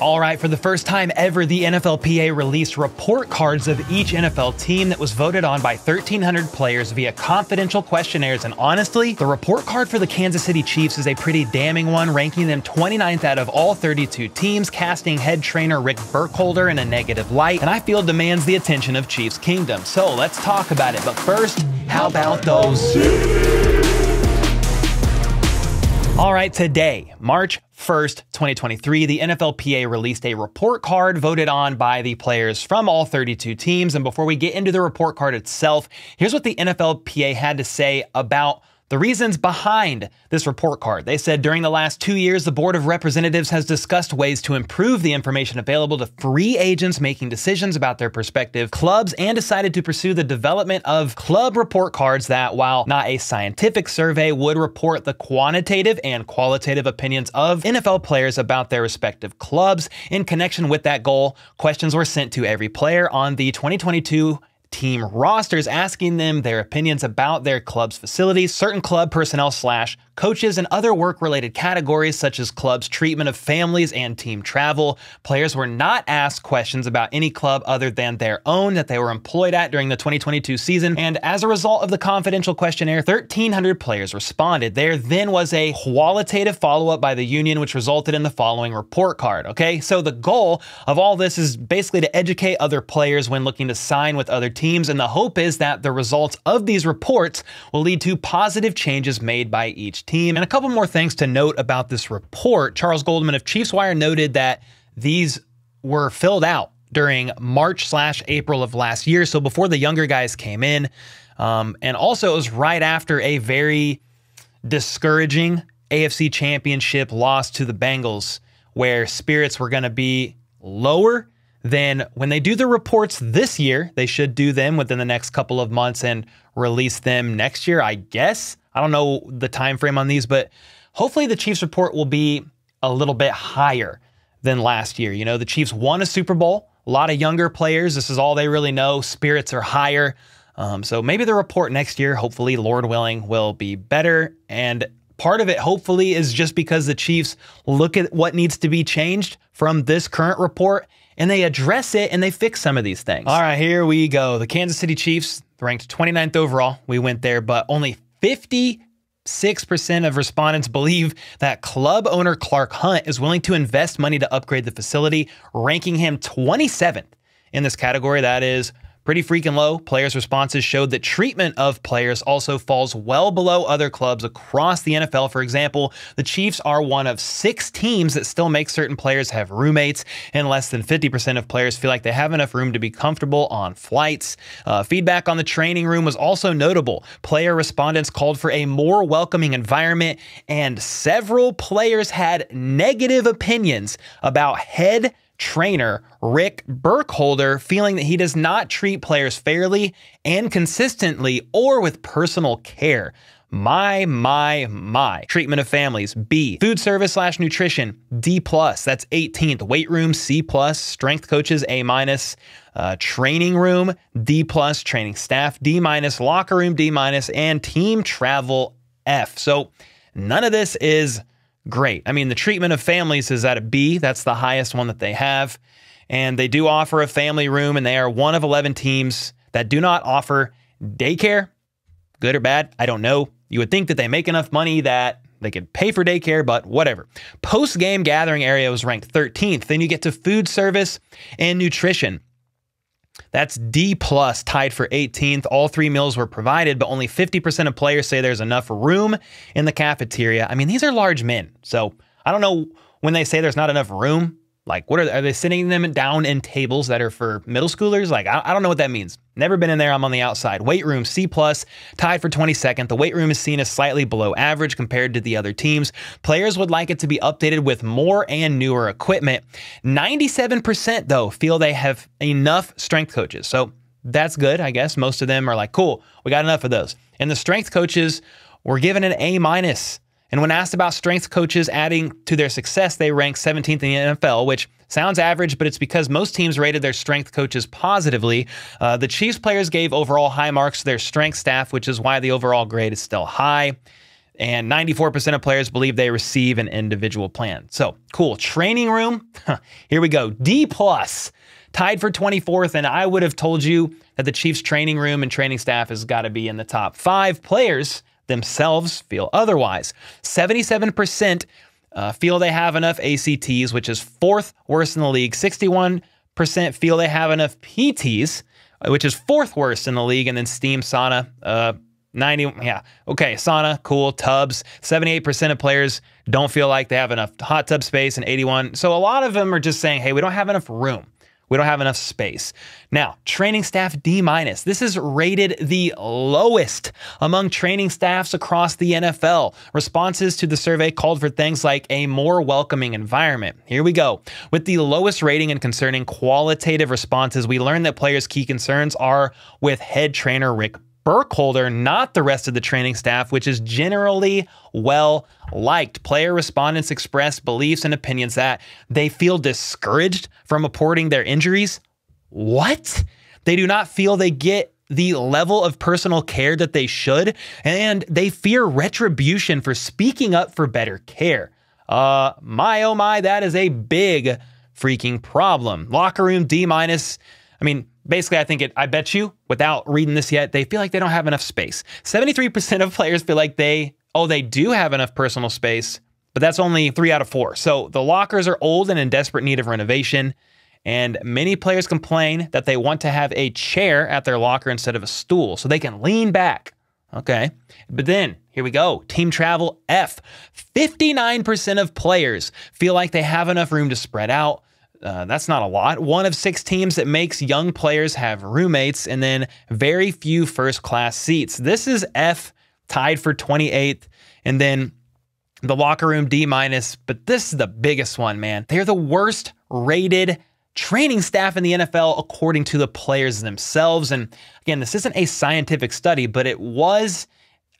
All right, for the first time ever, the NFLPA released report cards of each NFL team that was voted on by 1,300 players via confidential questionnaires. And honestly, the report card for the Kansas City Chiefs is a pretty damning one, ranking them 29th out of all 32 teams, casting head trainer Rick Burkholder in a negative light, and I feel demands the attention of Chiefs Kingdom. So let's talk about it. But first, how about those? All right, today, March 1st, 2023, the NFLPA released a report card voted on by the players from all 32 teams. And before we get into the report card itself, here's what the NFLPA had to say about the reasons behind this report card. They said during the last 2 years, the Board of Representatives has discussed ways to improve the information available to free agents making decisions about their prospective clubs and decided to pursue the development of club report cards that, while not a scientific survey, would report the quantitative and qualitative opinions of NFL players about their respective clubs. In connection with that goal, questions were sent to every player on the 2022 team rosters, asking them their opinions about their club's facilities, certain club personnel / coaches, and other work-related categories such as club's treatment of families and team travel. Players were not asked questions about any club other than their own that they were employed at during the 2022 season, and as a result of the confidential questionnaire, 1,300 players responded. There then was a qualitative follow-up by the union, which resulted in the following report card. Okay, so the goal of all this is basically to educate other players when looking to sign with other teams, and the hope is that the results of these reports will lead to positive changes made by each team. And a couple more things to note about this report. Charles Goldman of Chiefs Wire noted that these were filled out during March/April of last year, so before the younger guys came in. And also it was right after a very discouraging AFC Championship loss to the Bengals, where spirits were going to be lower. Then when they do the reports this year, they should do them within the next couple of months and release them next year, I guess. I don't know the time frame on these, but hopefully the Chiefs report will be a little bit higher than last year. You know, the Chiefs won a Super Bowl, a lot of younger players. This is all they really know. Spirits are higher. So maybe the report next year, hopefully, Lord willing, will be better. And part of it, hopefully, is just because the Chiefs look at what needs to be changed from this current report and they address it and they fix some of these things. All right, here we go. The Kansas City Chiefs ranked 29th overall. We went there, but only 56% of respondents believe that club owner Clark Hunt is willing to invest money to upgrade the facility, ranking him 27th in this category. That is pretty freaking low. Players' responses showed that treatment of players also falls well below other clubs across the NFL. For example, the Chiefs are one of 6 teams that still make certain players have roommates, and less than 50% of players feel like they have enough room to be comfortable on flights. Feedback on the training room was also notable. Player respondents called for a more welcoming environment, and several players had negative opinions about head trainer Rick Burkholder, feeling that he does not treat players fairly and consistently or with personal care. My. Treatment of families, B. Food service / nutrition, D+. That's 18th. Weight room, C+. Strength coaches, A-. Training room, D+. Training staff, D-. Locker room, D-. And team travel, F. So none of this is great. I mean, the treatment of families is at a B. That's the highest one that they have. And they do offer a family room, and they are one of 11 teams that do not offer daycare. Good or bad, I don't know. You would think that they make enough money that they could pay for daycare, but whatever. Post-game gathering area was ranked 13th. Then you get to food service and nutrition. That's D+, tied for 18th. All 3 meals were provided, but only 50% of players say there's enough room in the cafeteria. I mean, these are large men, so I don't know when they say there's not enough room. Like, what are they sitting them down in tables that are for middle schoolers? Like, I don't know what that means. Never been in there. I'm on the outside. Weight room, C+, tied for 22nd. The weight room is seen as slightly below average compared to the other teams. Players would like it to be updated with more and newer equipment. 97%, though, feel they have enough strength coaches. So that's good, I guess. Most of them are like, cool, we got enough of those. And the strength coaches were given an A-. And when asked about strength coaches adding to their success, they rank 17th in the NFL, which sounds average, but it's because most teams rated their strength coaches positively. The Chiefs players gave overall high marks to their strength staff, which is why the overall grade is still high. And 94% of players believe they receive an individual plan. So cool. Training room. Here we go. D+. Tied for 24th. And I would have told you that the Chiefs training room and training staff has got to be in the top 5. Players themselves feel otherwise. 77% feel they have enough ACTs, which is 4th worst in the league. 61% feel they have enough PTs, which is 4th worst in the league. And then steam, sauna, 90, yeah, okay, sauna, cool, tubs. 78% of players don't feel like they have enough hot tub space, and 81. So a lot of them are just saying, hey, we don't have enough room. We don't have enough space. Now, training staff D-. This is rated the lowest among training staffs across the NFL. Responses to the survey called for things like a more welcoming environment. Here we go. With the lowest rating and concerning qualitative responses, we learned that players' key concerns are with head trainer Rick Burkholder, not the rest of the training staff, which is generally well liked. Player respondents expressed beliefs and opinions that they feel discouraged from reporting their injuries. What? They do not feel they get the level of personal care that they should, and they fear retribution for speaking up for better care. My, oh my, that is a big freaking problem. Locker room D-. I mean, basically, I bet you, without reading this yet, they feel like they don't have enough space. 73% of players feel like they do have enough personal space, but that's only 3 out of 4. So the lockers are old and in desperate need of renovation. And many players complain that they want to have a chair at their locker instead of a stool so they can lean back. Okay. But then here we go. Team travel F. 59% of players feel like they have enough room to spread out. That's not a lot. 1 of 6 teams that makes young players have roommates, and then very few first-class seats. This is F, tied for 28th, and then the locker room D-. But this is the biggest one, man. They're the worst rated training staff in the NFL according to the players themselves. And again, this isn't a scientific study, but it was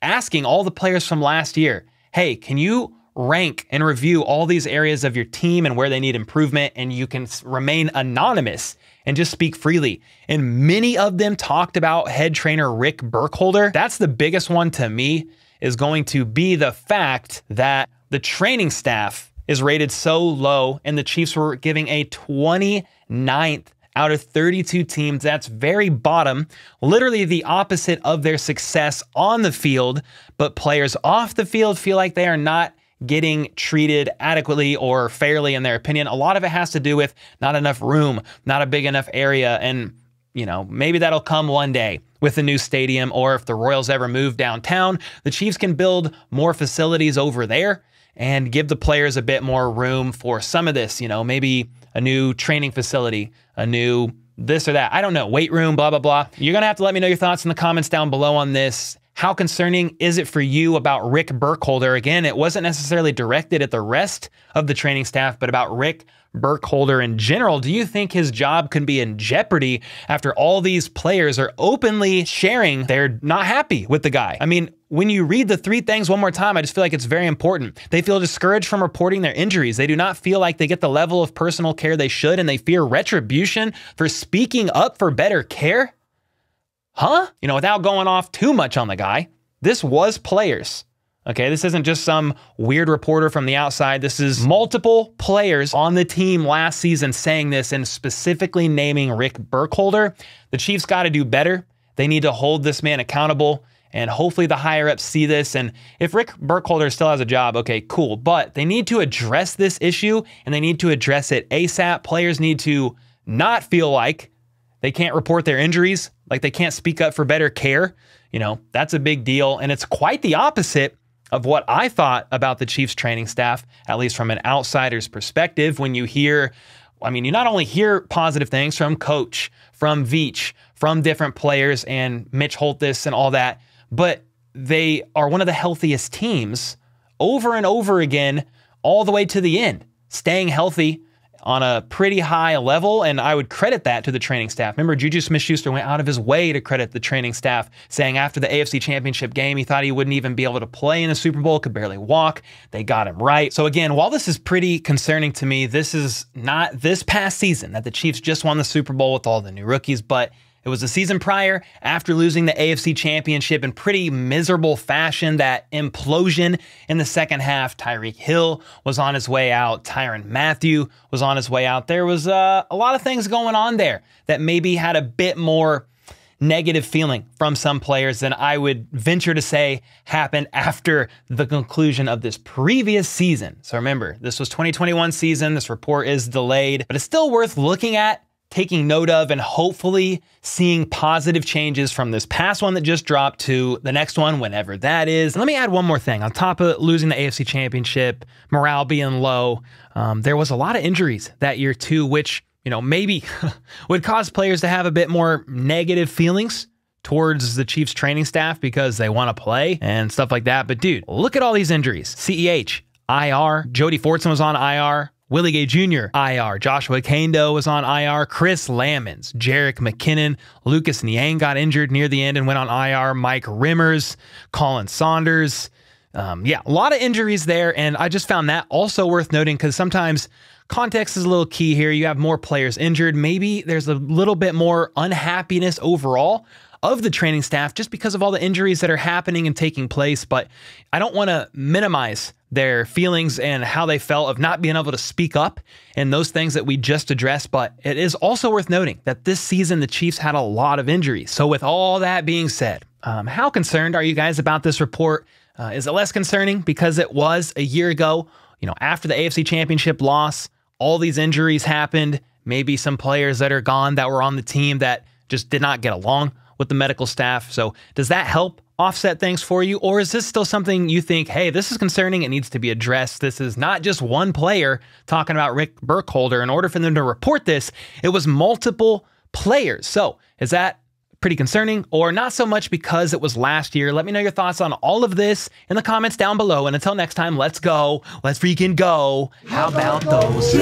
asking all the players from last year, hey, can you rank and review all these areas of your team and where they need improvement, and you can remain anonymous and just speak freely. And many of them talked about head trainer Rick Burkholder. That's the biggest one to me, is going to be the fact that the training staff is rated so low, and the Chiefs were giving a 29th out of 32 teams. That's very bottom, literally the opposite of their success on the field, but players off the field feel like they are not getting treated adequately or fairly in their opinion. A lot of it has to do with not enough room, not a big enough area. And, you know, maybe that'll come one day with a new stadium, or if the Royals ever move downtown, the Chiefs can build more facilities over there and give the players a bit more room for some of this, you know, maybe a new training facility, a new this or that. I don't know, weight room, blah, blah, blah. You're going to have to let me know your thoughts in the comments down below on this. How concerning is it for you about Rick Burkholder? Again, it wasn't necessarily directed at the rest of the training staff, but about Rick Burkholder in general. Do you think his job can be in jeopardy after all these players are openly sharing they're not happy with the guy? I mean, when you read the 3 things one more time, I just feel like it's very important. They feel discouraged from reporting their injuries. They do not feel like they get the level of personal care they should, and they fear retribution for speaking up for better care. Huh? You know, without going off too much on the guy, this was players. Okay, this isn't just some weird reporter from the outside. This is multiple players on the team last season saying this, and specifically naming Rick Burkholder. The Chiefs got to do better. They need to hold this man accountable, and hopefully the higher-ups see this. And if Rick Burkholder still has a job, okay, cool. But they need to address this issue, and they need to address it ASAP. Players need to not feel like they can't report their injuries, like they can't speak up for better care. You know, that's a big deal. And it's quite the opposite of what I thought about the Chiefs training staff, at least from an outsider's perspective. When you hear, I mean, you not only hear positive things from Coach, from Veach, from different players and Mitch Holthus and all that, but they are one of the healthiest teams over and over again, all the way to the end, staying healthy on a pretty high level, and I would credit that to the training staff. Remember, Juju Smith-Schuster went out of his way to credit the training staff, saying after the AFC Championship game, he thought he wouldn't even be able to play in the Super Bowl, could barely walk. They got him right. So again, while this is pretty concerning to me, this is not this past season that the Chiefs just won the Super Bowl with all the new rookies, but It was the season prior, after losing the AFC Championship in pretty miserable fashion, that implosion in the second half. Tyreek Hill was on his way out. Tyrann Mathieu was on his way out. There was a lot of things going on there that maybe had a bit more negative feeling from some players than I would venture to say happened after the conclusion of this previous season. So remember, this was 2021 season. This report is delayed, but it's still worth looking at, taking note of, and hopefully seeing positive changes from this past one that just dropped to the next one, whenever that is. And let me add one more thing. On top of losing the AFC Championship, morale being low, there was a lot of injuries that year too, which maybe would cause players to have a bit more negative feelings towards the Chiefs training staff because they want to play and stuff like that. But dude, look at all these injuries. CEH, IR. Jody Fortson was on IR. Willie Gay Jr., IR. Joshua Kando was on IR. Chris Lamons, Jerick McKinnon, Lucas Niang got injured near the end and went on IR. Mike Rimmers, Colin Saunders. Yeah, a lot of injuries there. And I just found that also worth noting because sometimes context is a little key here. You have more players injured. Maybe there's a little bit more unhappiness overall of the training staff just because of all the injuries that are happening and taking place. But I don't want to minimize their feelings and how they felt of not being able to speak up and those things that we just addressed. But it is also worth noting that this season, the Chiefs had a lot of injuries. So with all that being said, how concerned are you guys about this report? Is it less concerning because it was a year ago? After the AFC Championship loss, all these injuries happened. Maybe some players that are gone that were on the team that just did not get along with the medical staff. So does that help offset things for you? Or is this still something you think, hey, this is concerning, it needs to be addressed? This is not just one player talking about Rick Burkholder. In order for them to report this, it was multiple players. So is that pretty concerning or not so much because it was last year? Let me know your thoughts on all of this in the comments down below. And until next time, let's go. Let's freaking go. How about those?